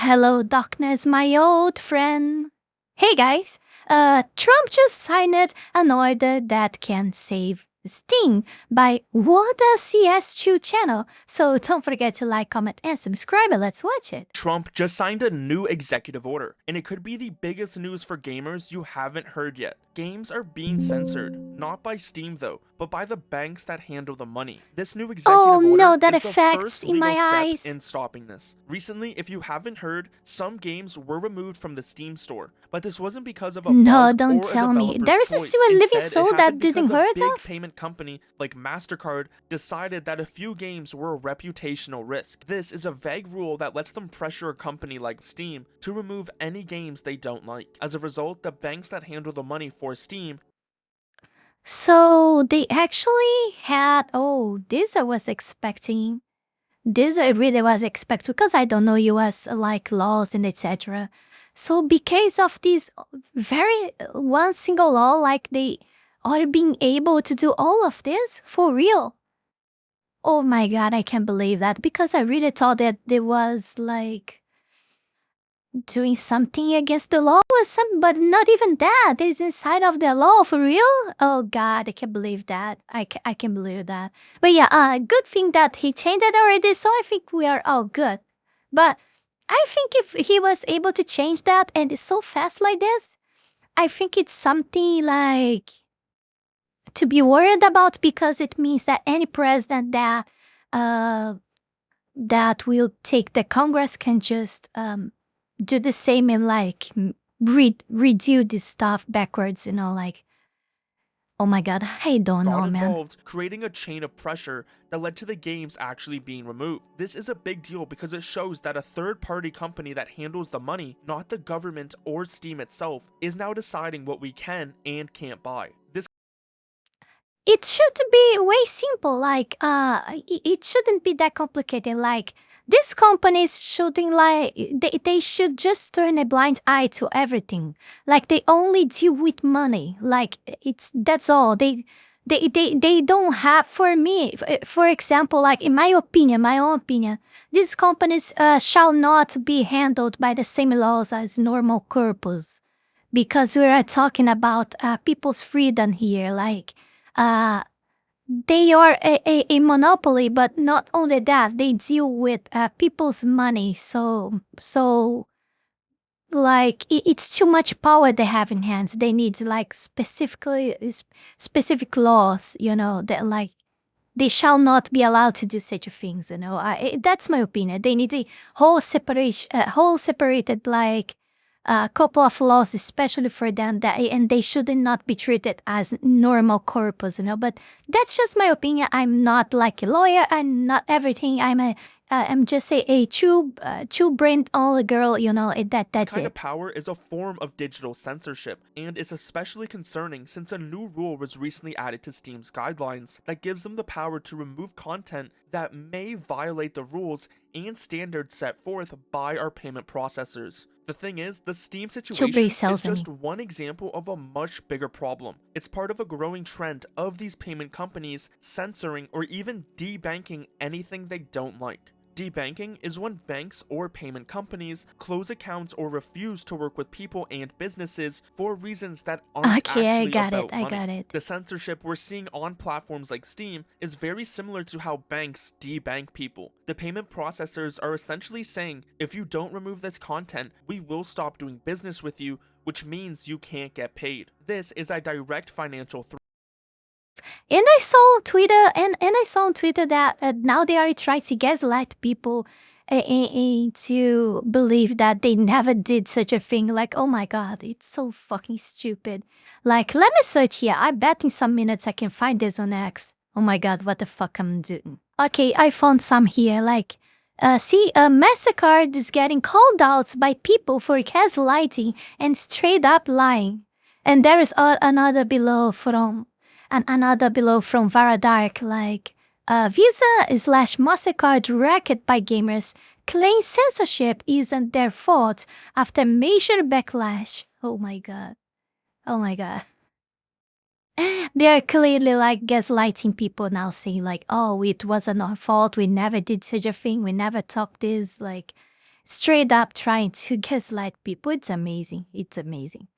Hello, darkness, my old friend. Hey guys, Trump just signed an order that can save Steam by What a CS2 channel. So don't forget to like, comment, and subscribe, and let's watch it. Trump just signed a new executive order, and it could be the biggest news for gamers you haven't heard yet. Games are being censored, not by Steam though, but by the banks that handle the money. This new executive order no, that is the affects first in legal my step eyes. in stopping this. Recently, if you haven't heard, some games were removed from the Steam store, but this wasn't because of a bug don't or tell a me. developer's There is choice. still a living Instead, soul it that happened didn't because a hurt big of? payment company like MasterCard decided that a few games were a reputational risk. This is a vague rule that lets them pressure a company like Steam to remove any games they don't like. As a result, the banks that handle the money for Steam. So they actually had, this I was expecting. This I really was expecting because I don't know US like laws and etc. So because of this very one single law, like they are being able to do all of this for real. Oh my god, I can't believe that because I really thought that there was like doing something against the law or something, but not even that. It's inside of the law for real. Oh god, I can't believe that. I can't believe that. But yeah, good thing that he changed it already, so I think we are all good. But I think if he was able to change that and it's so fast like this, I think it's something like to be worried about because it means that any president that that will take the Congress can just do the same and like redo this stuff backwards, like, oh my god, I don't know, man. Involved creating a chain of pressure that led to the games actually being removed. This is a big deal because it shows that a third-party company that handles the money, not the government or Steam itself, is now deciding what we can and can't buy. It should be way simple, like, it shouldn't be that complicated, like, these companies shouldn't like, they should just turn a blind eye to everything. Like, they only deal with money, like, that's all. They don't have, for me, for example, like, in my own opinion, these companies shall not be handled by the same laws as normal corpus. Because we are talking about people's freedom here, like, they are a monopoly, but not only that, they deal with people's money. So like it's too much power they have in hands. They need like specific laws, that like they shall not be allowed to do such things. That's my opinion. They need a whole separated like a couple of laws, especially for them, and they should not be treated as normal corpus, But that's just my opinion. I'm not like a lawyer. I'm not everything. I'm just a true-brained old girl, that's This kind it. of power is a form of digital censorship, and is especially concerning since a new rule was recently added to Steam's guidelines that gives them the power to remove content that may violate the rules and standards set forth by our payment processors. The thing is, the Steam situation is just one example of a much bigger problem. It's part of a growing trend of these payment companies censoring or even debanking anything they don't like. Debanking is when banks or payment companies close accounts or refuse to work with people and businesses for reasons that aren't actually about money. I got it. The censorship we're seeing on platforms like Steam is very similar to how banks debank people. The payment processors are essentially saying, if you don't remove this content, we will stop doing business with you, which means you can't get paid. This is a direct financial threat. And I saw on Twitter, that now they are trying to gaslight people to believe that they never did such a thing. Like, oh my god, it's so fucking stupid. Like, let me search here. I bet in some minutes I can find this on X. Oh my god, what the fuck I'm doing? Okay, I found some here. Like, see, MasterCard is getting called out by people for gaslighting and straight up lying. And there is another below from Varadark, like, Visa/MasterCard racket by gamers claim censorship isn't their fault after major backlash. Oh my god. Oh my god. They are clearly like gaslighting people now, saying like, oh, it wasn't our fault, we never did such a thing, we never talked this, like, straight up trying to gaslight people. It's amazing. It's amazing.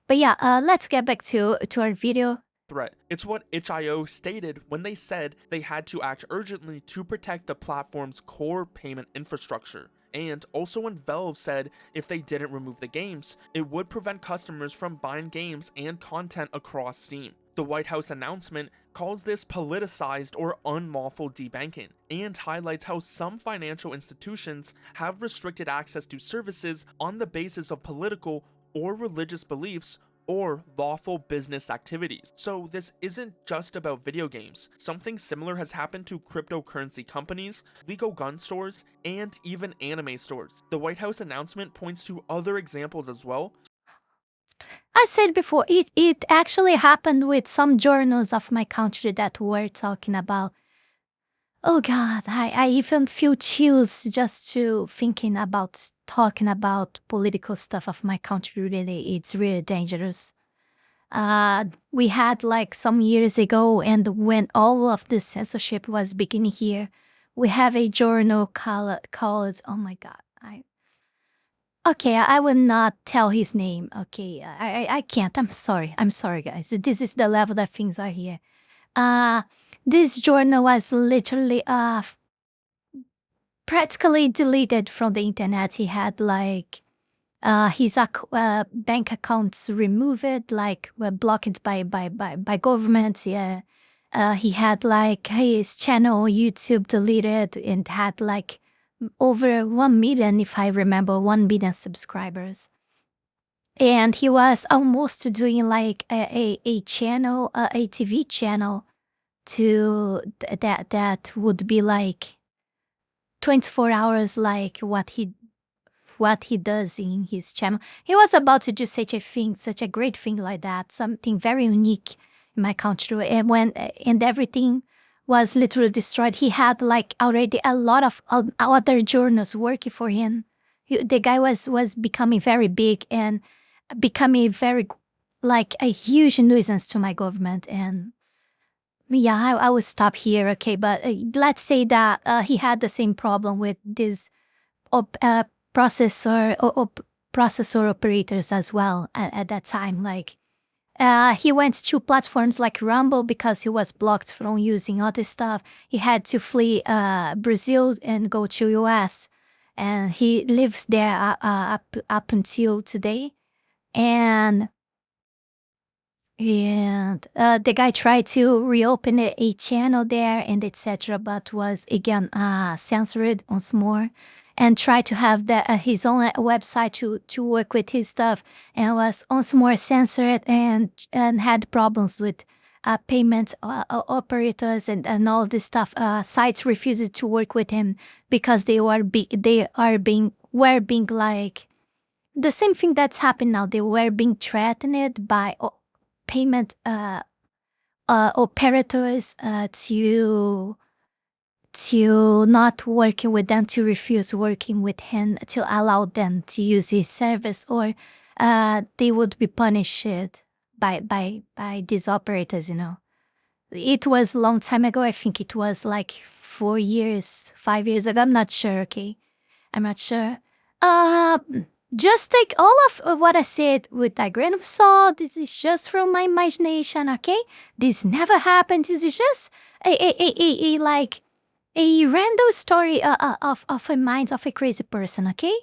But yeah, let's get back to our video. Threat. It's what itch.io stated when they said they had to act urgently to protect the platform's core payment infrastructure. And also when Valve said if they didn't remove the games, it would prevent customers from buying games and content across Steam. The White House announcement calls this politicized or unlawful debanking and highlights how some financial institutions have restricted access to services on the basis of political or religious beliefs or lawful business activities. So this isn't just about video games. Something similar has happened to cryptocurrency companies, legal gun stores, and even anime stores. The White House announcement points to other examples as well. I said before, it actually happened with some journals of my country that were talking about. Oh God, I even feel chills just to thinking about talking about political stuff of my country. Really, it's really dangerous. We had like some years ago, and when all of the censorship was beginning here, we have a journal called oh my God, okay, I will not tell his name. Okay, I can't. I'm sorry, guys. This is the level that things are here. This journal was literally practically deleted from the internet. He had like his bank accounts removed, like were blocked by governments. Yeah, he had like his channel YouTube deleted and had like over 1 million, if I remember, 1 million subscribers. And he was almost doing like a channel, a TV channel to that would be like 24 hours, like what he does in his channel. He was about to do such a great thing like that, something very unique in my country. And everything was literally destroyed. He had like already a lot of other journals working for him. The guy was becoming very big and becoming very like a huge nuisance to my government. And yeah, I will stop here, okay? But let's say that he had the same problem with this processor operators as well at that time. Like he went to platforms like Rumble because he was blocked from using other stuff. He had to flee Brazil and go to US, and he lives there up until today. And the guy tried to reopen a channel there and etc., but was again censored once more, and tried to have his own website to work with his stuff, and was once more censored and had problems with payment operators and all this stuff. Sites refused to work with him because they were being like the same thing that's happened now. They were being threatened by payment operators to not working with them, to refuse working with him, to allow them to use his service, or they would be punished by these operators. It was a long time ago. I think it was like 4 years, 5 years ago. I'm not sure. Okay, I'm not sure. Just take all of what I said with a grain of salt. This is just from my imagination, okay? This never happened. This is just a random story of a mind of a crazy person, okay?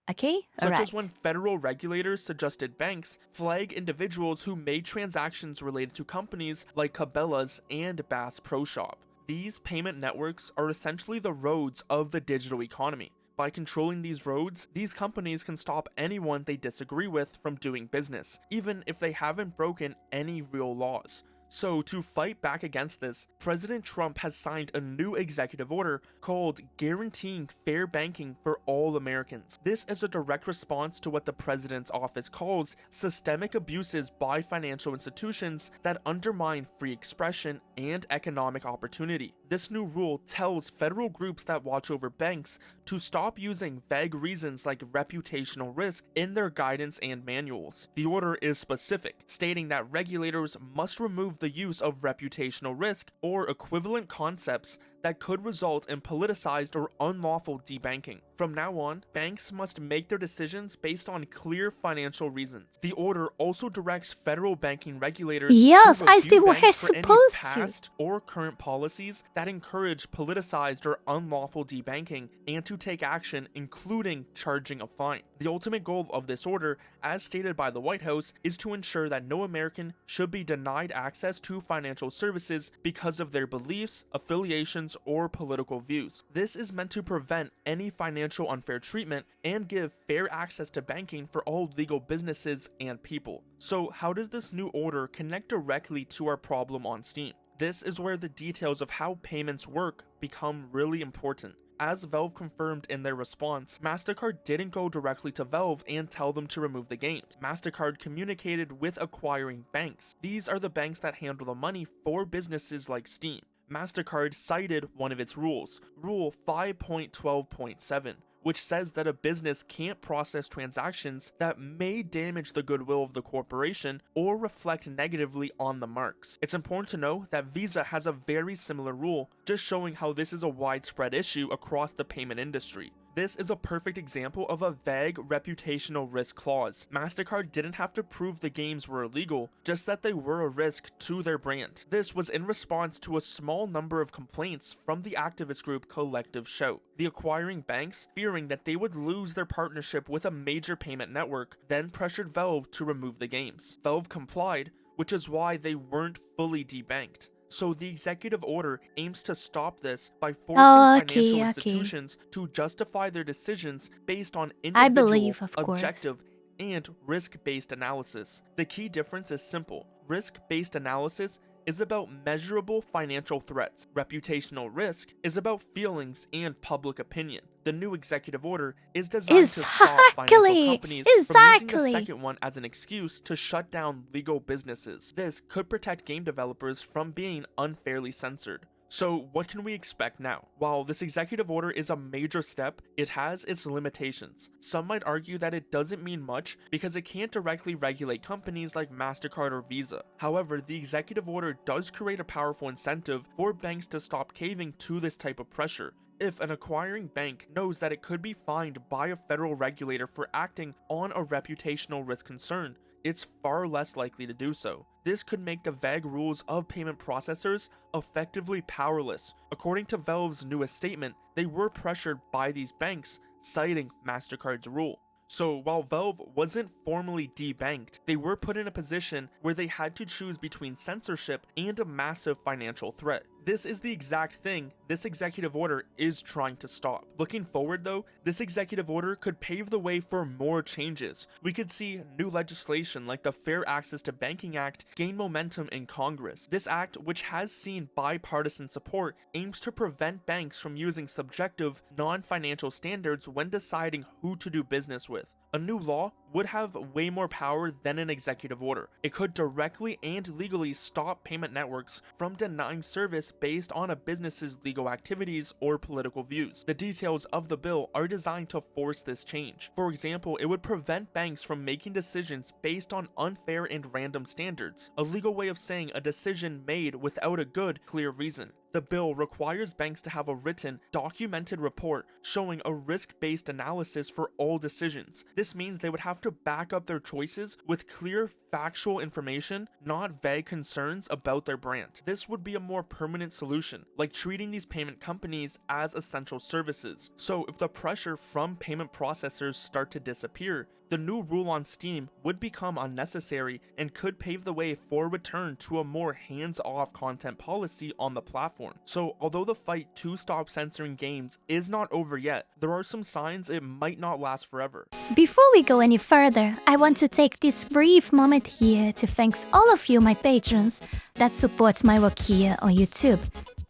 Okay? Such as when federal regulators suggested banks flag individuals who made transactions related to companies like Cabela's and Bass Pro Shop. These payment networks are essentially the roads of the digital economy. By controlling these roads, these companies can stop anyone they disagree with from doing business, even if they haven't broken any real laws. So to fight back against this, President Trump has signed a new executive order called Guaranteeing Fair Banking for All Americans. This is a direct response to what the president's office calls systemic abuses by financial institutions that undermine free expression and economic opportunity. This new rule tells federal groups that watch over banks to stop using vague reasons like reputational risk in their guidance and manuals. The order is specific, stating that regulators must remove the use of reputational risk or equivalent concepts that could result in politicized or unlawful debanking. From now on, banks must make their decisions based on clear financial reasons. The order also directs federal banking regulators Yes, to as they review were banks for any supposed to. past or current policies that encourage politicized or unlawful debanking and to take action, including charging a fine. The ultimate goal of this order, as stated by the White House, is to ensure that no American should be denied access to financial services because of their beliefs, affiliations, or political views. This is meant to prevent any financial unfair treatment and give fair access to banking for all legal businesses and people. So how does this new order connect directly to our problem on Steam? This is where the details of how payments work become really important. As Valve confirmed in their response, MasterCard didn't go directly to Valve and tell them to remove the games. MasterCard communicated with acquiring banks. These are the banks that handle the money for businesses like Steam. MasterCard cited one of its rules, Rule 5.12.7, which says that a business can't process transactions that may damage the goodwill of the corporation or reflect negatively on the marks. It's important to know that Visa has a very similar rule, just showing how this is a widespread issue across the payment industry. This is a perfect example of a vague reputational risk clause. MasterCard didn't have to prove the games were illegal, just that they were a risk to their brand. This was in response to a small number of complaints from the activist group Collective Shout. The acquiring banks, fearing that they would lose their partnership with a major payment network, then pressured Valve to remove the games. Valve complied, which is why they weren't fully debanked. So the executive order aims to stop this by forcing financial institutions to justify their decisions based on individual, objective, and risk-based analysis. The key difference is simple. Risk-based analysis is about measurable financial threats. Reputational risk is about feelings and public opinion. The new executive order is designed to stop financial companies from using the second one as an excuse to shut down legal businesses. This could protect game developers from being unfairly censored. So what can we expect now? While this executive order is a major step, it has its limitations. Some might argue that it doesn't mean much because it can't directly regulate companies like MasterCard or Visa. However, the executive order does create a powerful incentive for banks to stop caving to this type of pressure. If an acquiring bank knows that it could be fined by a federal regulator for acting on a reputational risk concern, it's far less likely to do so. This could make the vague rules of payment processors effectively powerless. According to Valve's newest statement, they were pressured by these banks, citing MasterCard's rule. So while Valve wasn't formally debanked, they were put in a position where they had to choose between censorship and a massive financial threat. This is the exact thing this executive order is trying to stop. Looking forward though, this executive order could pave the way for more changes. We could see new legislation like the Fair Access to Banking Act gain momentum in Congress. This act, which has seen bipartisan support, aims to prevent banks from using subjective, non-financial standards when deciding who to do business with. A new law would have way more power than an executive order. It could directly and legally stop payment networks from denying service based on a business's legal activities or political views. The details of the bill are designed to force this change. For example, it would prevent banks from making decisions based on unfair and random standards, a legal way of saying a decision made without a good, clear reason. The bill requires banks to have a written, documented report showing a risk-based analysis for all decisions. This means they would have to back up their choices with clear, factual information, not vague concerns about their brand. This would be a more permanent solution, like treating these payment companies as essential services. So if the pressure from payment processors start to disappear, the new rule on Steam would become unnecessary and could pave the way for a return to a more hands-off content policy on the platform. So although the fight to stop censoring games is not over yet, there are some signs it might not last forever. Before we go any further, I want to take this brief moment here to thank all of you, my patrons, that support my work here on YouTube,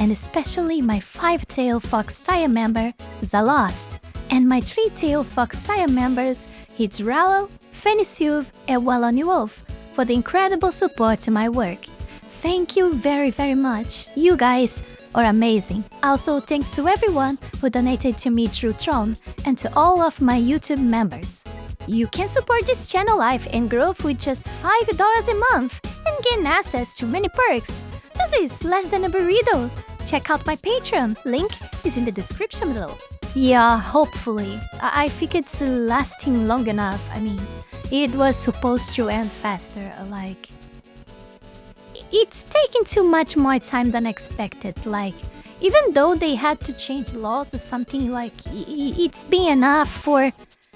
and especially my 5-tail fox tier member, Zalost, and my 3-tail fox tier members, Heath Rowell, Fenny Sylvy, and Radmuiel, for the incredible support to my work. Thank you very, very much. You guys are amazing. Also, thanks to everyone who donated to me through Tron and to all of my YouTube members. You can support this channel life and growth with just $5 a month and gain access to many perks. This is less than a burrito. check out my Patreon. Link is in the description below. Yeah, hopefully. I think it's lasting long enough. I mean, it was supposed to end faster, like... It's taking too much more time than expected, like... Even though they had to change laws or something, like, it's been enough for...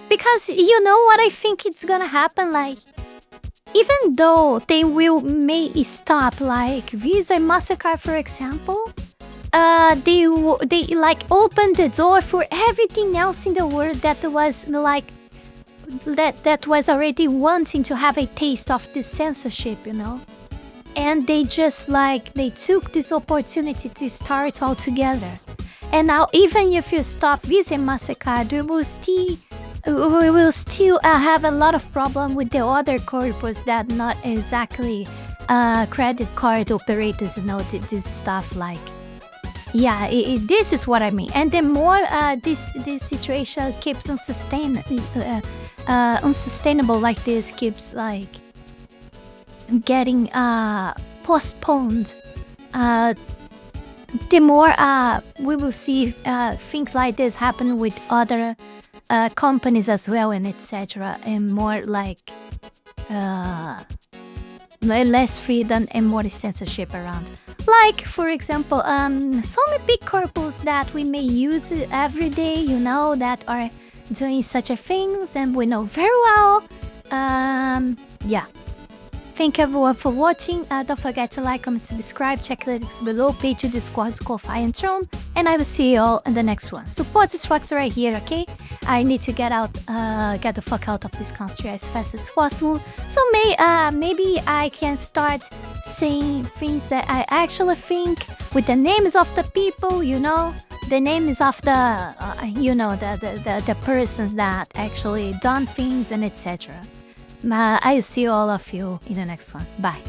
Because, you know what I think it's gonna happen, like... Even though they may stop, like, Visa Massacre, for example... they like, opened the door for everything else in the world that was, like... That was already wanting to have a taste of this censorship, you know? And they just, like, they took this opportunity to start all together. And now, even if you stop Visa Massacre, we will still have a lot of problem with the other corpus that not exactly credit card operators, you know, this stuff, like... Yeah, this is what I mean. And the more this situation keeps unsustainable like this, keeps, like... getting postponed, the more we will see things like this happen with other companies as well, and etc. And more like less freedom and more censorship around. Like, for example, some big corpus that we may use every day, you know, that are doing such a things, and we know very well. Yeah. Thank everyone for watching. Don't forget to like, comment, subscribe, check the links below, Patreon, Discord, Skillfull and Throne, and I will see you all in the next one. Support this fox right here, okay? I need to get the fuck out of this country as fast as possible. So maybe I can start saying things that I actually think with the names of the people, you know, the names of the, you know, the persons that actually done things and etc. I'll see all of you in the next one. Bye.